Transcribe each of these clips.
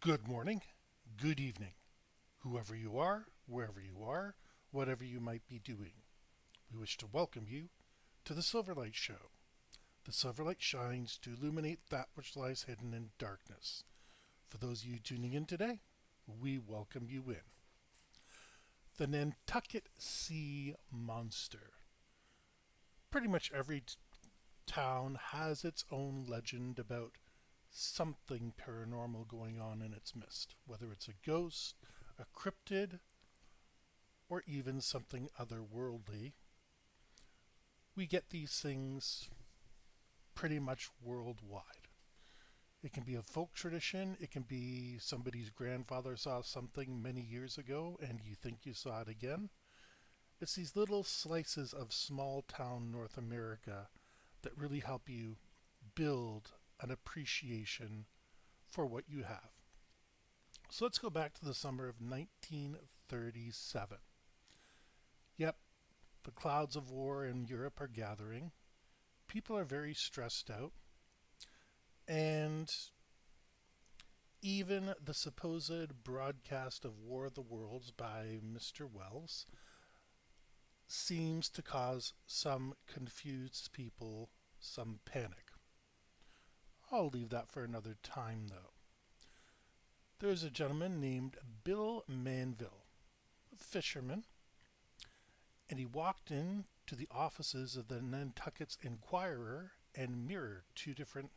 Good morning, good evening, whoever you are, wherever you are, whatever you might be doing. We wish to welcome you to the Silverlight Show. The Silverlight shines to illuminate that which lies hidden in darkness. For those of you tuning in today, we welcome you in. The Nantucket Sea Monster. Pretty much every town has its own legend about something paranormal going on in its midst, whether it's a ghost, a cryptid, or even something otherworldly. We get these things pretty much worldwide. It can be a folk tradition, it can be somebody's grandfather saw something many years ago and you think you saw it again. It's these little slices of small town North America that really help you build an appreciation for what you have. So let's go back to the summer of 1937. Yep, the clouds of war in Europe are gathering. People are very stressed out. And even the supposed broadcast of War of the Worlds by Mr. Wells seems to cause some confused people some panic. I'll leave that for another time, though. There's a gentleman named Bill Manville, a fisherman, and he walked in to the offices of the Nantucket's Enquirer and Mirror, two different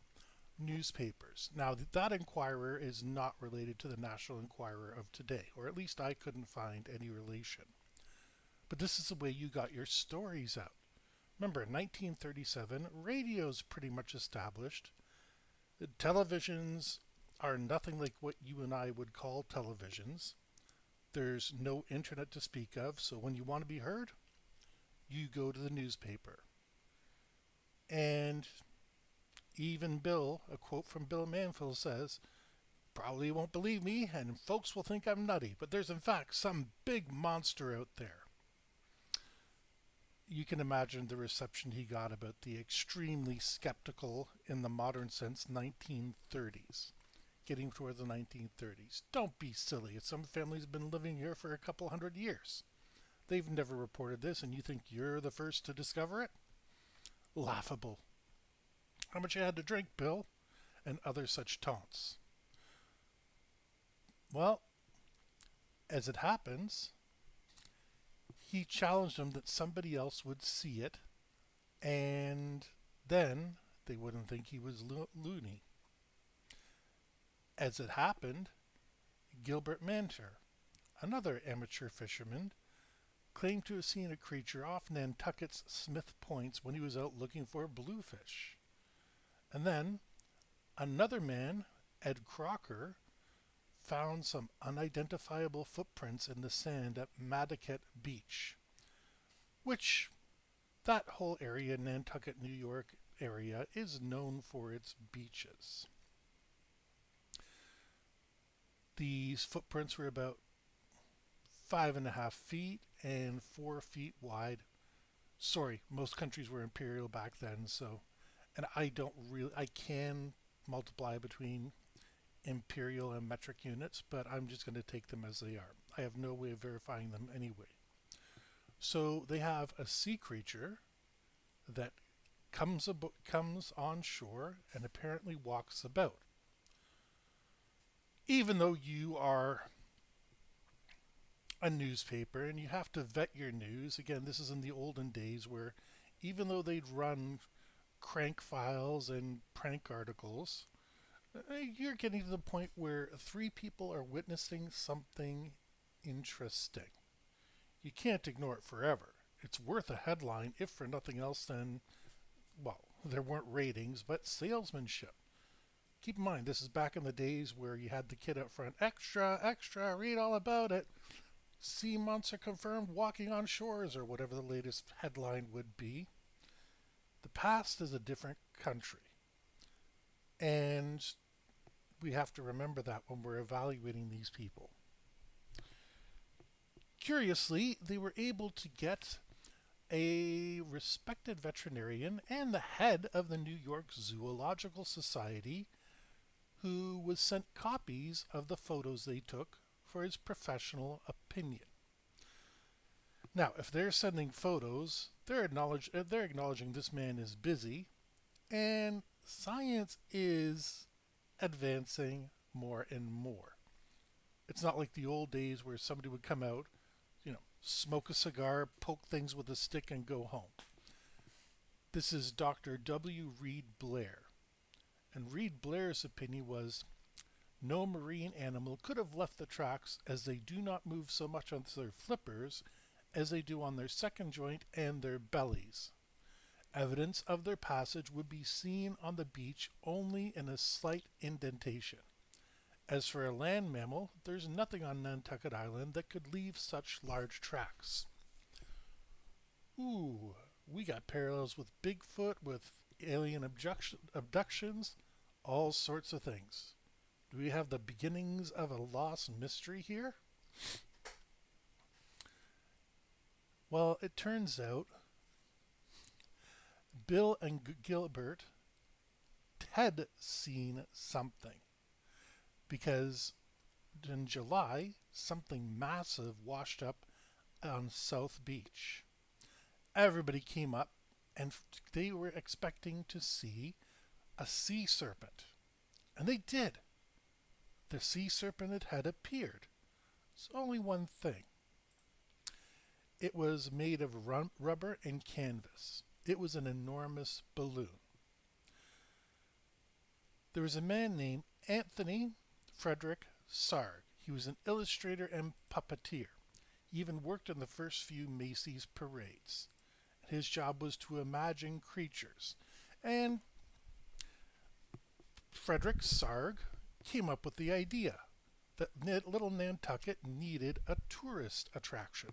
newspapers. Now, that Enquirer is not related to the National Enquirer of today, or at least I couldn't find any relation. But this is the way you got your stories out. Remember, in 1937, radio's pretty much established. The televisions are nothing like what you and I would call televisions. There's no internet to speak of, so when you want to be heard, you go to the newspaper. And even Bill, a quote from Bill Manville says, "Probably won't believe me, and folks will think I'm nutty, but there's in fact some big monster out there." You can imagine the reception he got about the extremely skeptical, in the modern sense, 1930s. Getting toward the 1930s. Don't be silly. Some family's been living here for a couple hundred years. They've never reported this, and you think you're the first to discover it? Laughable. How much you had to drink, Bill? And other such taunts. Well, as it happens, he challenged him that somebody else would see it, and then they wouldn't think he was loony. As it happened, Gilbert Manter, another amateur fisherman, claimed to have seen a creature off Nantucket's Smith Points when he was out looking for bluefish. And then another man, Ed Crocker, found some unidentifiable footprints in the sand at Nantucket Beach, which that whole area, Nantucket, New York area, is known for its beaches. These footprints were about 5.5 feet and 4 feet wide. Sorry, most countries were imperial back then, so, and I can multiply between imperial and metric units, but I'm just going to take them as they are. I have no way of verifying them anyway. So they have a sea creature that comes on shore and apparently walks about. Even though you are a newspaper and you have to vet your news, again, this is in the olden days where even though they'd run crank files and prank articles, you're getting to the point where three people are witnessing something interesting. You can't ignore it forever. It's worth a headline, if for nothing else than, well, there weren't ratings, but salesmanship. Keep in mind, this is back in the days where you had the kid out front, extra, extra, read all about it. Sea monster confirmed walking on shores, or whatever the latest headline would be. The past is a different country. And we have to remember that when we're evaluating these people. Curiously, they were able to get a respected veterinarian and the head of the New York Zoological Society who was sent copies of the photos they took for his professional opinion. Now, if they're sending photos, they're acknowledging this man is busy, and science is advancing more and more. It's not like the old days where somebody would come out, smoke a cigar, poke things with a stick, and go home. This is Dr. W. Reed Blair. And Reed Blair's opinion was no marine animal could have left the tracks, as they do not move so much on their flippers as they do on their second joint and their bellies. Evidence of their passage would be seen on the beach only in a slight indentation. As for a land mammal, there's nothing on Nantucket Island that could leave such large tracks. Ooh, we got parallels with Bigfoot, with alien abductions, all sorts of things. Do we have the beginnings of a lost mystery here? Well, it turns out Bill and Gilbert had seen something, because in July, something massive washed up on South Beach. Everybody came up and they were expecting to see a sea serpent. And they did. The sea serpent had appeared. It's only one thing. It was made of rubber and canvas. It was an enormous balloon. There was a man named Anthony Frederick Sarg. He was an illustrator and puppeteer. He even worked in the first few Macy's parades. His job was to imagine creatures. And Frederick Sarg came up with the idea that little Nantucket needed a tourist attraction.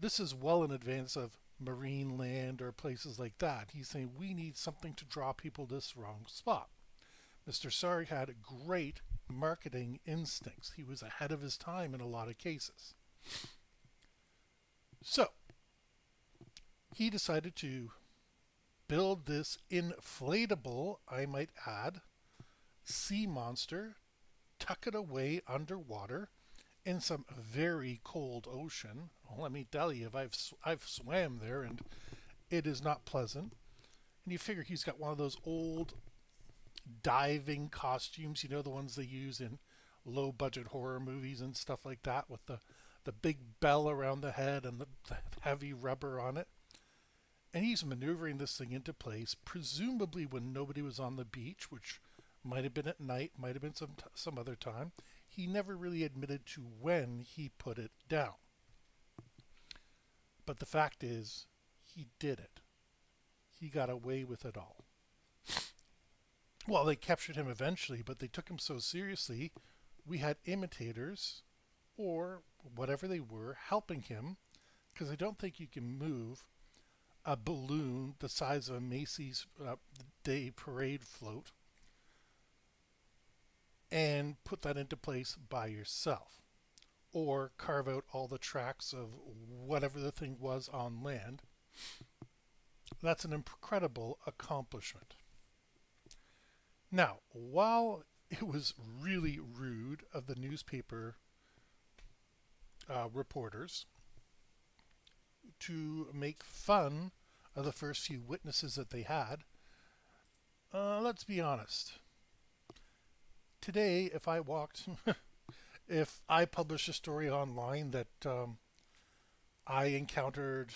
This is well in advance of marine land or places like that. He's saying we need something to draw people to this wrong spot. Mr. Sarg had great marketing instincts. He was ahead of his time in a lot of cases. So, he decided to build this inflatable, I might add, sea monster, tuck it away underwater in some very cold ocean. Well, let me tell you, I've swam there, and it is not pleasant. And you figure he's got one of those old diving costumes, the ones they use in low budget horror movies and stuff like that, with the big bell around the head and the heavy rubber on it. And he's maneuvering this thing into place, presumably when nobody was on the beach, which might have been at night, might have been some other time. He never really admitted to when he put it down. But the fact is, he did it. He got away with it all. Well, they captured him eventually, but they took him so seriously, we had imitators, or whatever they were, helping him, because I don't think you can move a balloon the size of a Macy's Day Parade float and put that into place by yourself, or carve out all the tracks of whatever the thing was on land. That's an incredible accomplishment. Now, while it was really rude of the newspaper reporters to make fun of the first few witnesses that they had, let's be honest. Today, if I published a story online that I encountered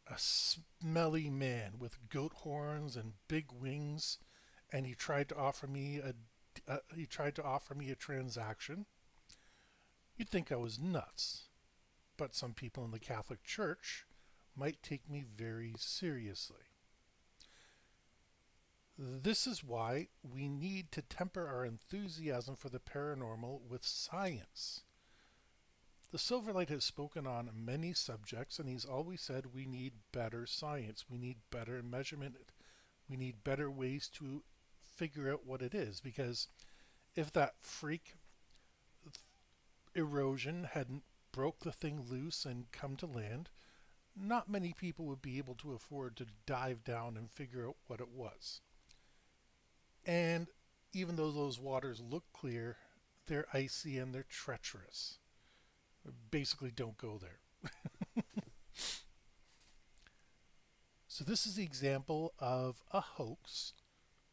a smelly man with goat horns and big wings, and he tried to offer me a transaction, you'd think I was nuts. But some people in the Catholic Church might take me very seriously. This is why we need to temper our enthusiasm for the paranormal with science. The Silverlight has spoken on many subjects, and he's always said we need better science, we need better measurement, we need better ways to figure out what it is, because if that freak erosion hadn't broke the thing loose and come to land, not many people would be able to afford to dive down and figure out what it was. And even though those waters look clear, they're icy and they're treacherous. Basically, don't go there. So, this is the example of a hoax,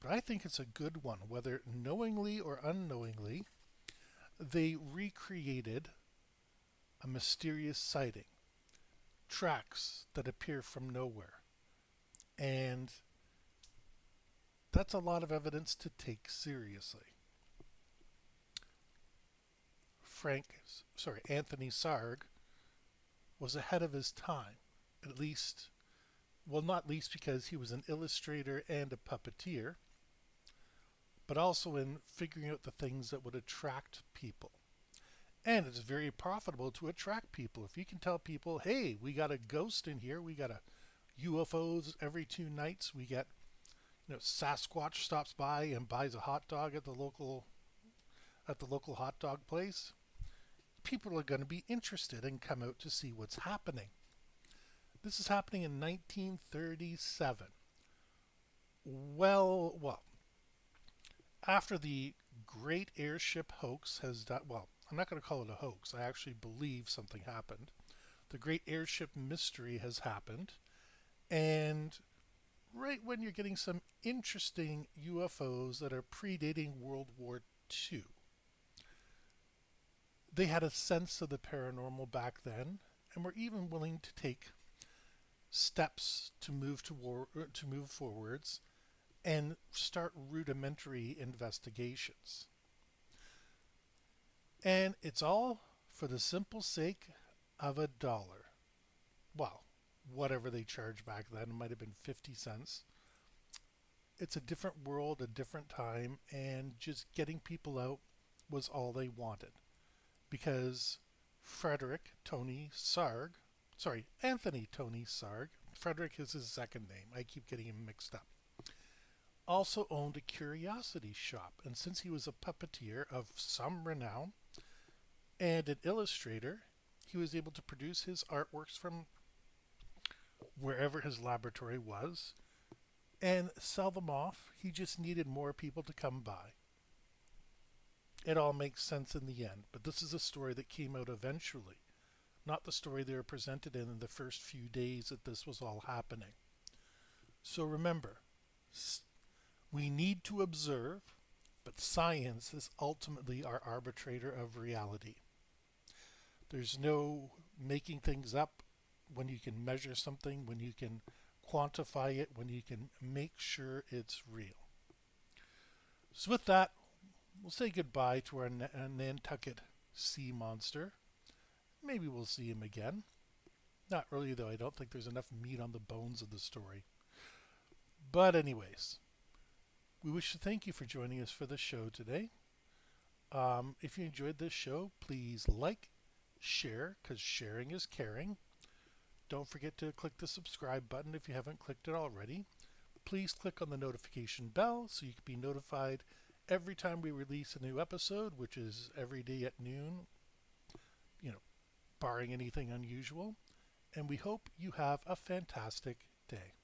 but I think it's a good one. Whether knowingly or unknowingly, they recreated a mysterious sighting, tracks that appear from nowhere. And that's a lot of evidence to take seriously. Anthony Sarg was ahead of his time, at least, well, not least because he was an illustrator and a puppeteer, but also in figuring out the things that would attract people. And it's very profitable to attract people. If you can tell people, hey, we got a ghost in here, we got a UFOs every 2 nights, we get, Sasquatch stops by and buys a hot dog at the local hot dog place, people are going to be interested and come out to see what's happening. This is happening in 1937. Well, after the great airship hoax has done, well, I'm not going to call it a hoax. I actually believe something happened. The great airship mystery has happened. And right when you're getting some interesting UFOs that are predating World War II, they had a sense of the paranormal back then and were even willing to take steps to move forwards and start rudimentary investigations. And it's all for the simple sake of $1. Well, whatever they charged back then, it might have been 50 cents. It's a different world, a different time, and just getting people out was all they wanted. Because Anthony Tony Sarg, Frederick is his second name, I keep getting him mixed up, also owned a curiosity shop. And since he was a puppeteer of some renown and an illustrator, he was able to produce his artworks from wherever his laboratory was and sell them off. He just needed more people to come by. It all makes sense in the end, but this is a story that came out eventually, not the story they were presented in the first few days that this was all happening. So remember, we need to observe, but science is ultimately our arbitrator of reality. There's no making things up when you can measure something, when you can quantify it, when you can make sure it's real. So, with that, we'll say goodbye to our Nantucket sea monster. Maybe we'll see him again. Not really, though. I don't think there's enough meat on the bones of the story. But, anyways, we wish to thank you for joining us for the show today. If you enjoyed this show, please like, share, because sharing is caring. Don't forget to click the subscribe button if you haven't clicked it already. Please click on the notification bell so you can be notified every time we release a new episode, which is every day at noon, barring anything unusual. And we hope you have a fantastic day.